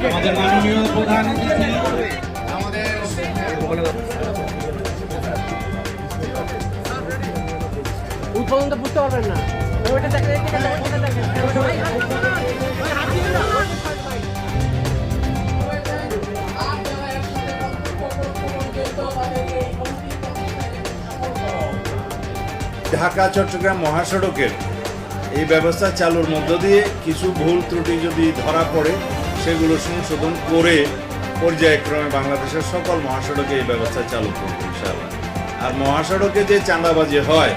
আমাদের মাননীয় প্রধান অতিথি উৎপাদনটা বুঝতে পারবেন না। ঢাকা চট্টগ্রাম মহাসড়কের এই ব্যবস্থা চালুর মধ্য দিয়ে কিছু ভুল ত্রুটি যদি ধরা পড়ে সেগুলো সংশোধন করে পর্যায়ক্রমে বাংলাদেশের সকল মহাসড়কে এই ব্যবস্থা চালু করবে ইনশাআল্লাহ। আর মহাসড়কে যে চাঁদাবাজি হয়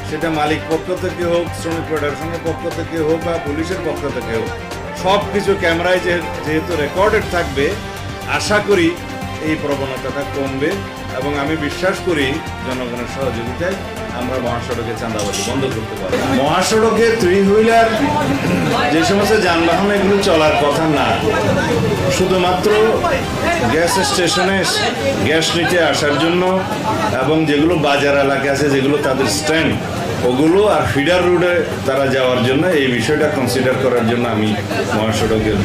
সেটা মালিক পক্ষ থেকে হোক, শ্রমিক ফেডারেশনের পক্ষ থেকে হোক বা পুলিশের পক্ষ থেকে হোক, সব কিছু ক্যামেরায় যেহেতু রেকর্ডেড থাকবে, আশা করি এই প্রবণতাটা কমবে এবং আমি বিশ্বাস করি জনগণের সহযোগিতায় আমরা মহাসড়কে চাঁদাবাজি বন্ধ করতে পারবো। মহাসড়কে 3 হুইলার যে সমস্ত যানবাহন এগুলো চলার কথা না, শুধুমাত্র গ্যাস স্টেশনে গ্যাস নিতে আসার জন্য এবং যেগুলো বাজার এলাকা আছে যেগুলো তাদের স্ট্যান্ড ওগুলো আর ফিডার রোডে তারা যাওয়ার জন্য এই বিষয়টা কনসিডার করার জন্য আমি মহাসড়কের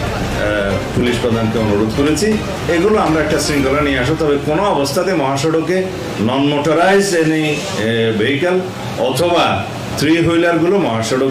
পুলিশ প্রধানকে অনুরোধ করেছি। এগুলো আমরা একটা শৃঙ্খলা নিয়ে আসো, তবে কোনো অবস্থাতে মহাসড়কে নন মোটরাইজ এনি ভেহিক্যাল অথবা 3 হুইলারগুলো মহাসড়ক